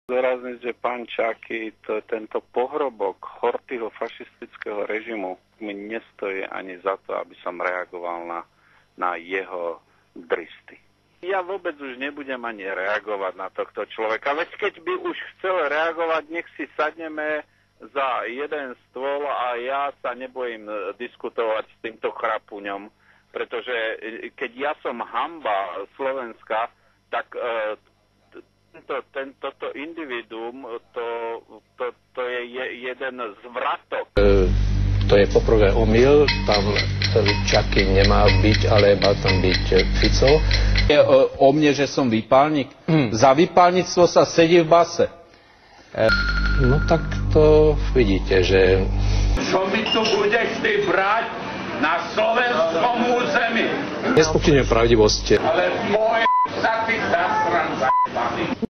Zdôrazniť, že pán Čáky, tento pohrobok hortýho fašistického režimu mi nestojí ani za to, aby som reagoval na jeho dristy. Ja vôbec už nebudem ani reagovať na tohto človeka, veď keď by už chcel reagovať, nech si sadneme za jeden stôl a ja sa nebojím diskutovať s týmto chrapuňom, pretože keď ja som hanba Slovenska, tak toto individuum, to je jeden zvratok. To je poprvé omyl, tam Čaky nemá byť, ale mal tam byť Fico. Je o mne, že som výpalník. Za výpalníctvo sa sedí v base. No tak to vidíte, že... Čo mi tu budeš ty brať na slovenskom území? Nespochybňujem pravdivosť. Ale moje sa ty zasran zajebaný.